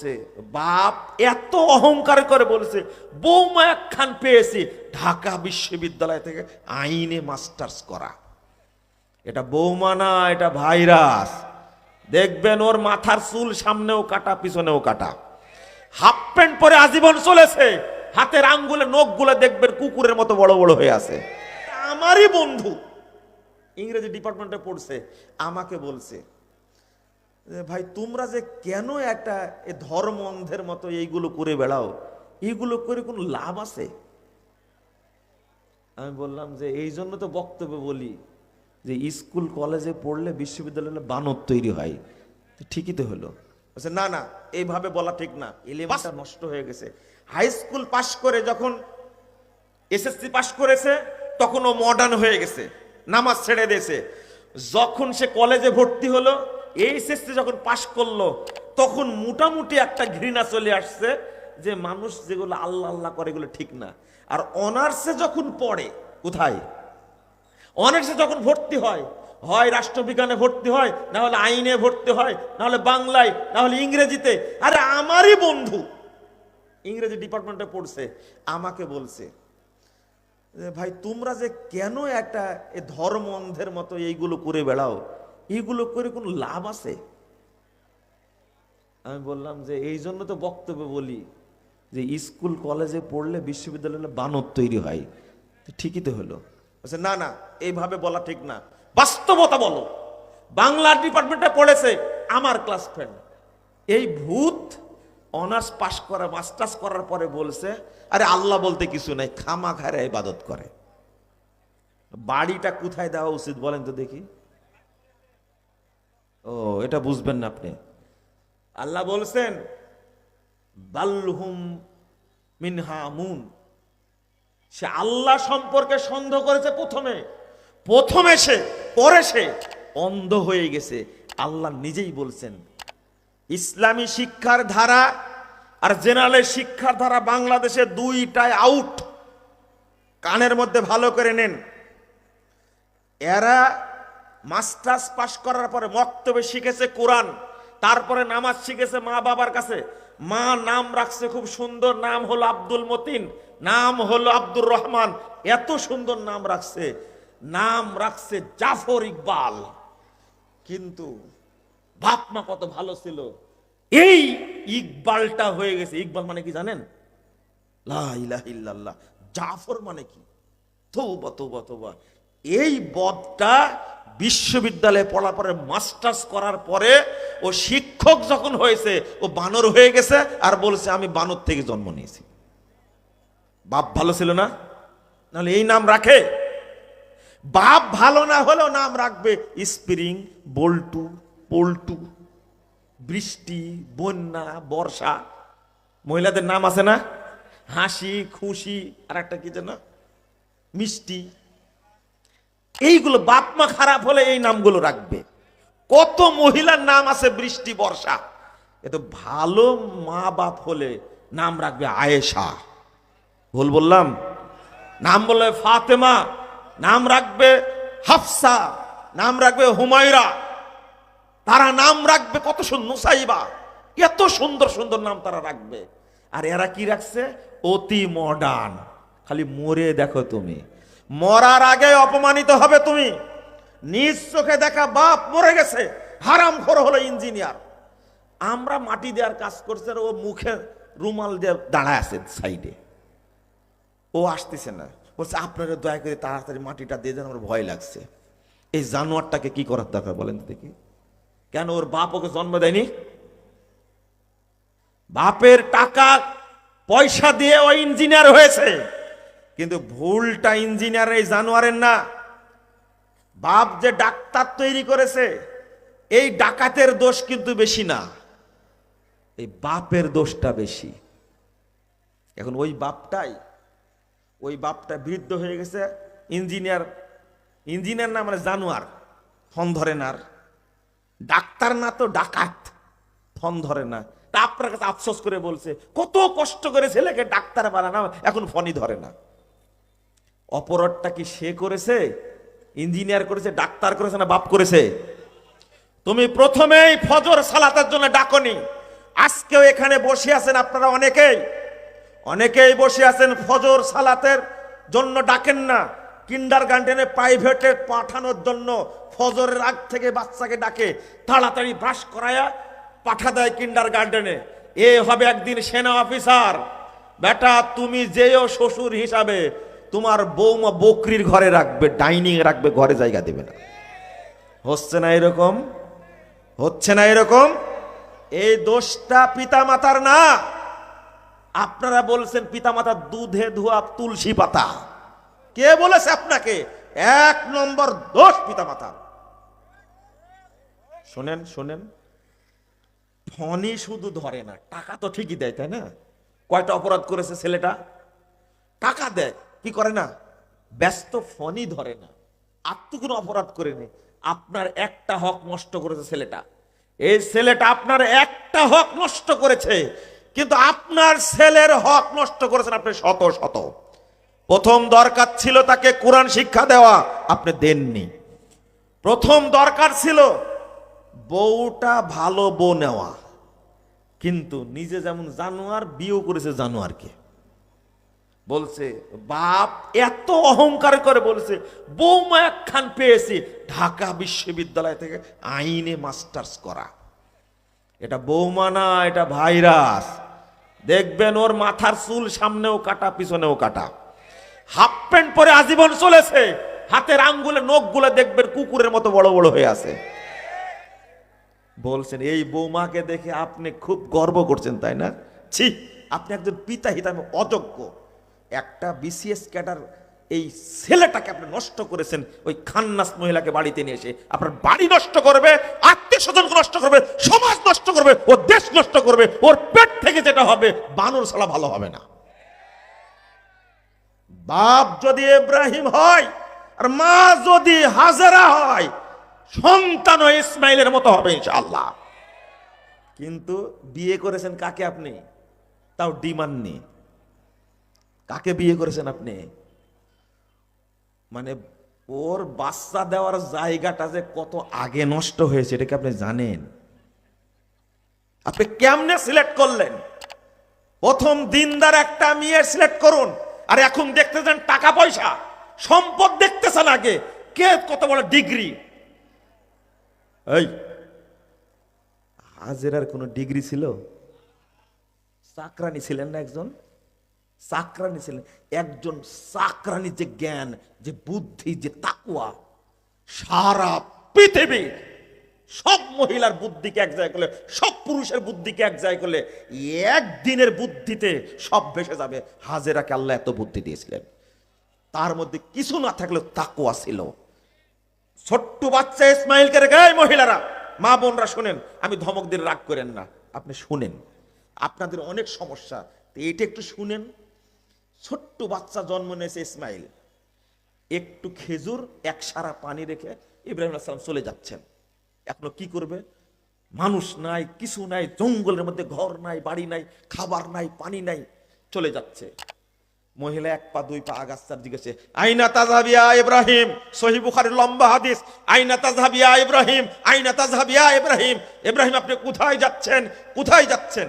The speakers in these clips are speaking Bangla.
বলছে, বাপ এত অহংকার করে বলছে বৌমা একখান পেয়েছি ঢাকা বিশ্ববিদ্যালয় থেকে আইনে মাস্টার্স করা। এটা বৌমা না, এটা ভাইরাস। দেখবেন ওর মাথার চুল সামনেও কাটা, পিছনেও কাটা। হাফ প্যান্ট পরে আজীবন চলেছে, হাতের আঙ্গুলে নখগুলো দেখবেন কুকুরের মতো বড় বড় হয়ে আছে। আমারই বন্ধু ইংরেজি ডিপার্টমেন্টে পড়ছে, আমাকে বলছে, ভাই তোমরা যে কেন একটা ধর্ম অন্ধের মতো এইগুলো করে বেড়াও, এইগুলো করে কোনো লাভ আছে? আমি বললাম যে এই জন্য তো বক্তব্য বলি যে স্কুল কলেজে পড়লে বিশ্ববিদ্যালয়ে বানর তৈরি হয়। ঠিকই তো হলো। না না, এইভাবে বলা ঠিক না, এলিমেন্টটা নষ্ট হয়ে গেছে। হাই স্কুল পাশ করে যখন এসএসসি পাশ করেছে তখন ও মডার্ন হয়ে গেছে, নামাজ ছেড়ে দিয়েছে। যখন সে কলেজে ভর্তি হলো, এইচএসসি যখন পাশ করলো, তখন মোটামুটি একটা ঘৃণা চলে আসছে যে মানুষ যেগুলো আল্লাহ আল্লাহ করে এগুলো ঠিক না। আর অনার্সে যখন পড়ে, কোথায় অনার্সে যখন ভর্তি হয়, হয় রাষ্ট্রবিজ্ঞানে ভর্তি হয়, না হলে আইনে ভর্তি হয়, না হলে বাংলায়, না হলে ইংরেজিতে। আরে আমারই বন্ধু ইংরেজি ডিপার্টমেন্টে পড়ছে, আমাকে বলছে, ভাই তোমরা যে কেন একটা ধর্ম অন্ধের মতো এইগুলো করে বেড়াও, এইগুলো করে কোনো লাভ আছে? আমি বললাম যে এই জন্য তো বক্তব্য বলি যে স্কুল কলেজে পড়লে বিশ্ববিদ্যালয়ে বানর তৈরি হয়। ঠিকই তো হলো। না না, এইভাবে বলা ঠিক না, বাস্তবতা বলো। বাংলা ডিপার্টমেন্টে পড়েছে আমার ক্লাস ফ্রেন্ড, এই ভূত অনার্স পাস করা মাস্টার্স করার পরে বলছে, আরে আল্লাহ বলতে কিছু নাই, খামাখারে ইবাদত করে। বাড়িটা কোথায় দেওয়া উচিত বলেন তো দেখি? ও, এটা বুঝবেন না আপনি। আল্লাহ বলছেন বালহুম মিনহামুন। সে আল্লাহ সম্পর্কে সন্দেহ করেছে প্রথমে সে, পরে সে অন্ধ হয়ে গেছে। আল্লাহ নিজেই বলছেন ইসলামী শিক্ষার ধারা আর জেনারেল শিক্ষার ধারা বাংলাদেশে দুইটাই আউট। কানের মধ্যে ভালো করে নেন। এরা মাস্টার্স পাশ করার পরে মক্তবে শিখেছে কোরআন, তারপরে নামাজ শিখেছে মা বাবার কাছে। মা নাম রাখছে খুব সুন্দর, নাম হলো আব্দুল মতিন, নাম হলো আব্দুর রহমান, এত সুন্দর নাম রাখছে, নাম রাখছে জাফর ইকবাল। কিন্তু বাপ মা কত ভালো ছিল, এই ইকবালটা হয়ে গেছে। ইকবাল মানে কি জানেন? লা ইলাহা ইল্লাল্লাহ। জাফর মানে কি? তওবা তওবা তওবা। এই বদটা বিশ্ববিদ্যালয়ে পড়ার পরে মাস্টার্স করার পরে ও শিক্ষক যখন হয়েছে ও বানর হয়ে গেছে আর বলছে আমি বানর থেকে জন্ম নিয়েছি। বাপ ভালো ছিল না, নাহলে এই নাম রাখে? বাপ ভালো না হলেও নাম রাখবে স্প্রিং, বল্টু, পল্টু, বৃষ্টি, বন্যা, বর্ষা। মহিলাদের নাম আছে না, হাসি, খুশি, আর একটা কি যেন মিষ্টি। এইগুলো বাপ মা খারাপ হলে এই নামগুলো রাখবে। কত মহিলার নাম আছে বৃষ্টি, বর্ষা। এত ভালো মা বাপ হলে নাম রাখবে আয়েশা। ভুল বললাম? নাম বলবে ফাতেমা, নাম রাখবে হাফসা, নাম রাখবে হুমায়রা, তারা নাম রাখবে কত সুন্দর, নুসাইবা, এত সুন্দর সুন্দর নাম তারা রাখবে। আর এরা কি রাখছে? অতি মডার্ন। খালি মরে দেখো, তুমি মরার আগে অপমানিত হবে তুমি। নিজ চোখে দেখা বাপ মরে গেছে, হারামখোর হলো ইঞ্জিনিয়ার। আমরা মাটি দেওয়ার কাজ করছে, ও মুখে রুমাল দিয়ে দাঁড়ায় আছে সাইডে, ও আসতেছে না। বলছে আপনারা দয়া করে তাড়াতাড়ি মাটিটা দিয়ে দেন, আমার ভয় লাগছে। এই জানোয়ারটাকে কি করার দরকার বলেন দেখি? কেন ওর বাপ ওকে জন্ম দেয়নি? বাপের টাকা পয়সা দিয়ে ও ইঞ্জিনিয়ার হয়েছে, কিন্তু ভুলটা ইঞ্জিনিয়ার এই জানোয়ারের না। বাপ যে ডাক্তার তৈরি করেছে, এই ডাকাতের দোষ কিন্তু বেশি না, এই বাপের দোষটা বেশি। এখন ওই বাপটা বৃদ্ধ হয়ে গেছে, ইঞ্জিনিয়ার না মানে জানোয়ার, ফোন ধরে না। আর ডাক্তার না তো ডাকাত, ফোন ধরে না। তা আপনার কাছে আফসোস করে বলছে কত কষ্ট করে ছেলেকে ডাক্তার বানানো, এখন ফোনই ধরে না। অপরাধটা কি সে করেছে? ইঞ্জিনিয়ার করেছে, ডাক্তার করেছে, না বাপ করেছে? তুমি প্রথমেই ফজর সালাতের জন্য ডাকনি, আজকেও এখানে বসে আছেন আপনারা অনেকেই বসে আছেন, ফজর সালাতের জন্য ডাকেন না, কিন্ডারগার্টেনে প্রাইভেটে পাঠানোর জন্য ফজরের আগ থেকে বাচ্চাকে ডাকে, তাড়াতাড়ি ব্রাশ করায়া পাঠা দেয় কিন্ডারগার্টেনে। এ হবে একদিন সেনা অফিসার। বেটা তুমি যেও শ্বশুর হিসাবে, তোমার বৌমা বকরির ঘরে রাখবে, ডাইনিং রাখবে, ঘরে জায়গা দেবে না। হচ্ছে না এরকম? হচ্ছে না এরকম? এই দোষটা পিতা মাতার না। আপনারা বলছেন পিতা মাতার দুধে ধোয়া তুলসী পাতা। কে বলেছে আপনাকে? 1 নম্বর দোষ পিতা মাতার। শোনেন, ফনি শুধু ধরে না, টাকা তো ঠিকই দেয়, তাই না? কয়টা অপরাধ করেছে ছেলেটা? টাকা দেয়, কি করে না? ব্যস্ত, ফনি ধরে না, আত্ম কোনো অপরাধ করেনি। আপনার একটা হক নষ্ট করেছে ছেলেটা। এই ছেলেটা আপনার একটা হক নষ্ট করেছে, কিন্তু আপনার ছেলের হক নষ্ট করেছেন আপনি শত শত। প্রথম দরকার ছিল তাকে কোরআন শিক্ষা দেওয়া, আপনি দেননি। প্রথম দরকার ছিল বউটা ভালো বউ নেওয়া, কিন্তু নিজে যেমন জানোয়ার, বিয়েও করেছে জানোয়ারকে। বলছে বাপ এত অহংকার করে বলছে, বৌমা একখান পেয়েছি ঢাকা বিশ্ববিদ্যালয় থেকে আইনে মাস্টার্স করা। এটা বৌমা না, এটা ভাইরাস। দেখবেন ওর মাথার চুল সামনেও কাটা, পিছনেও কাটা। হাফ প্যান্ট পরে আজীবন চলেছে, হাতের আঙ্গুলে নখগুলো দেখবেন কুকুরের মতো বড় বড় হয়ে আছে। বলছেন এই বৌমাকে দেখে আপনি খুব গর্ব করছেন, তাই না? ছি, আপনি একজন পিতা হিসাবে অযোগ্য। একটা বিসিএস ক্যাডার এই ছেলেটাকে আপনি নষ্ট করেছেন, ওই খান্নাস মহিলাকে বাড়িতে নিয়ে এসে আপনার বাড়ি নষ্ট করবে, আত্মীয় স্বজনকে নষ্ট করবে, সমাজ নষ্ট করবে, ও দেশ নষ্ট করবে। ওর পেট থেকে যেটা হবে বানর ছাড়া ভালো হবে না। বাপ যদি ইব্রাহিম হয় আর মা যদি হাজেরা হয়, সন্তান ইসমাইলের মতো হবে ইনশাআল্লাহ। কিন্তু বিয়ে করেছেন কাকে আপনি? তাও ডিমান্ড নেই। কাকে বিয়ে করেছেন আপনি? মানে ওর বাচ্চা দেওয়ার জায়গাটা যে কত আগে নষ্ট হয়েছে, এটা কি আপনি জানেন? আপনি কেমনে সিলেক্ট করলেন? প্রথম দিনদার একটা মেয়ে সিলেক্ট করুন, আর এখন দেখতে যান টাকা পয়সা সম্পদ দেখতেছেন আগে, কে কত বড় ডিগ্রি। এই হাজেরার কোনো ডিগ্রি ছিল? চাকরানি ছিলেন না একজন? চাকরানি ছিলেন একজন। চাকরানি যে জ্ঞান, যে বুদ্ধি, যে তাকওয়া, সারা পৃথিবী সব মহিলার বুদ্ধিকে এক জায়গায় করলে, সব পুরুষের বুদ্ধিকে এক জায়গায় করলে একদিনের বুদ্ধিতে সব ভেসে যাবে। হাজেরাকে আল্লাহ এত বুদ্ধি দিয়েছিলেন, তার মধ্যে কিছু না থাকলেও তাকওয়া ছিল। ছোট্ট বাচ্চা ইসমাইলকে রেখে, মহিলারা, মা বোনরা শুনেন, আমি ধমক দিয়ে রাগ করেন না, আপনি শুনেন, আপনাদের অনেক সমস্যা, এটা একটু শুনেন। ছোট্ট বাচ্চা জন্ম নিয়েছে ইসমাইল, একটু খেজুর, এক সারা পানি রেখে ইব্রাহিম আলাইহিস সালাম চলে যাচ্ছেন। এখনো কি করবে? মানুষ নাই, কিছু নাই, জঙ্গলের মধ্যে ঘর নাই, বাড়ি নাই, খাবার নাই, পানি নাই, চলে যাচ্ছে। মহিলা 1 পা 2 পা আগাছার জিজ্ঞেসে, আইনা তাযহাবিয়া ইব্রাহিম, সহিহ বুখারীর লম্বা হাদিস, আইনা তাযহাবিয়া ইব্রাহিম, আইনা তাযহাবিয়া ইব্রাহিম, ইব্রাহিম আপনি কোথায় যাচ্ছেন, কোথায় যাচ্ছেন?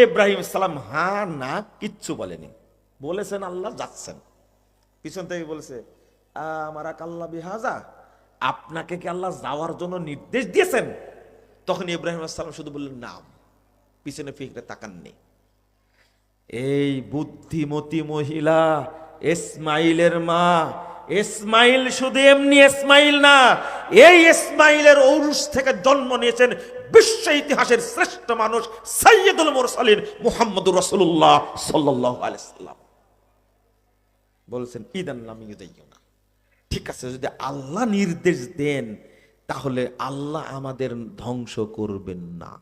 ইব্রাহিম সালাম হ্যাঁ না কিচ্ছু বলেনি, বলেছেন আল্লাহ যাচ্ছেন। পিছন থেকে বলেছে আমারা কাল্লা বিহাজা, আপনাকে কি আল্লাহ যাওয়ার জন্য নির্দেশ দিয়েছেন? তখন ইব্রাহিম সালাম শুধু বললেন নাম, পিছনে ফিরে তাকাননি। এই বুদ্ধিমতী মহিলা ইসমাইলের মা। ইসমাইল শুধু এমনি ইসমাইল না, এই ইসমাইলের ঔরস থেকে জন্ম নিয়েছেন বিশ্ব ইতিহাসের শ্রেষ্ঠ মানুষ সাইয়্যিদুল মুরসালিন মুহাম্মদুর রাসূলুল্লাহ সাল্লাল্লাহু আলাইহি সাল্লাম। বলছেন ইদান লাম ইউদাইয়ুনা, ঠিক আছে, যদি আল্লাহ নির্দেশ দেন তাহলে আল্লাহ আমাদের ধ্বংস করবেন না।